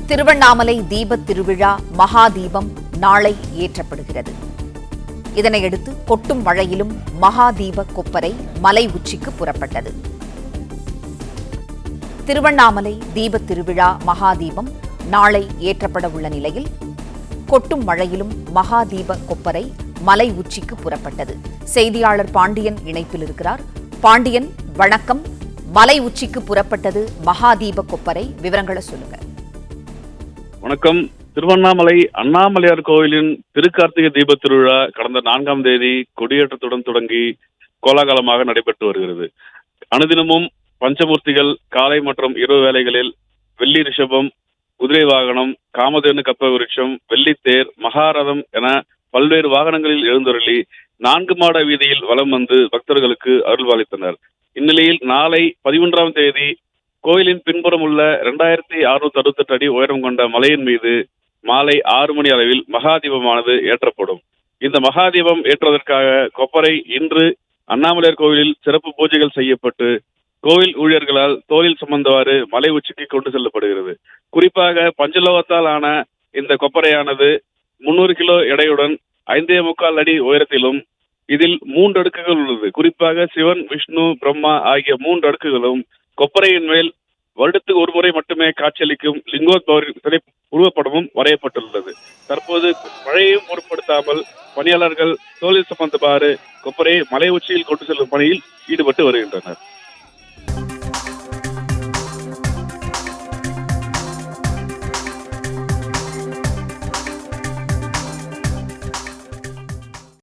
திருவண்ணாமலை தீபத் திருவிழா மகா தீபம் நாளை ஏற்றப்படுகிறது. இதனையடுத்து கொட்டும் மழையிலும் மகா தீப கொப்பரை மலை உச்சிக்கு புறப்பட்டது. திருவண்ணாமலை தீபத் திருவிழா மகா தீபம் நாளை ஏற்றப்பட உள்ள நிலையில் கொட்டும் மழையிலும் மகா தீப கொப்பரை மலை உச்சிக்கு புறப்பட்டது. செய்தியாளர் பாண்டியன் இணைப்பில் இருக்கிறார். பாண்டியன், வணக்கம். மலை உச்சிக்கு புறப்பட்டது மகா தீப கொப்பரை, விவரங்களை சொல்லுங்க. வணக்கம். திருவண்ணாமலை அண்ணாமலையார் கோயிலின் திருக்கார்த்திகை தீப திருவிழா கடந்த 4ஆம் தேதி கொடியேற்றத்துடன் தொடங்கி கோலாகலமாக நடைபெற்று வருகிறது. அனுதினமும் பஞ்சமூர்த்திகள் காலை மற்றும் இரவு வேளைகளில் வெள்ளி ரிஷபம், குதிரை வாகனம், காமதேனு கற்ப விருட்சம், வெள்ளித்தேர், மகாரதம் என பல்வேறு வாகனங்களில் எழுந்தருளி 4 மாட வீதியில் வலம் வந்து பக்தர்களுக்கு அருள்வாளித்தனர். இந்நிலையில் நாளை 11ஆம் தேதி கோயிலின் பின்புறம் உள்ள 2668 அடி உயரம் கொண்ட மலையின் மீது மாலை 6 மணி அளவில் மகாதீபமானது ஏற்றப்படும். இந்த மகாதீபம் ஏற்றுவதற்காக கொப்பரை இன்று அண்ணாமலையார் கோவிலில் சிறப்பு பூஜைகள் செய்யப்பட்டு கோவில் ஊழியர்களால் தோளில் சுமந்தவாறு மலை உச்சிக்கு கொண்டு செல்லப்படுகிறது. குறிப்பாக பஞ்சலோகத்தால் ஆன இந்த கொப்பரையானது 300 கிலோ எடையுடன் 5.25 அடி உயரத்திலும் இதில் 3 அடுக்குகள் உள்ளது. குறிப்பாக சிவன், விஷ்ணு, பிரம்மா ஆகிய 3 அடுக்குகளும் கொப்பரையின் மேல் வருடத்துக்கு ஒரு முறை மட்டுமே காட்சியளிக்கும் லிங்கோத்பவர் உருவப்படமும் வரையப்பட்டுள்ளது. தற்போது மழையையும் பொருட்படுத்தாமல் பணியாளர்கள் தோளில் சுமந்தவாறு கொப்பரையை மலை உச்சியில் கொண்டு செல்லும் பணியில் ஈடுபட்டு வருகின்றனர்.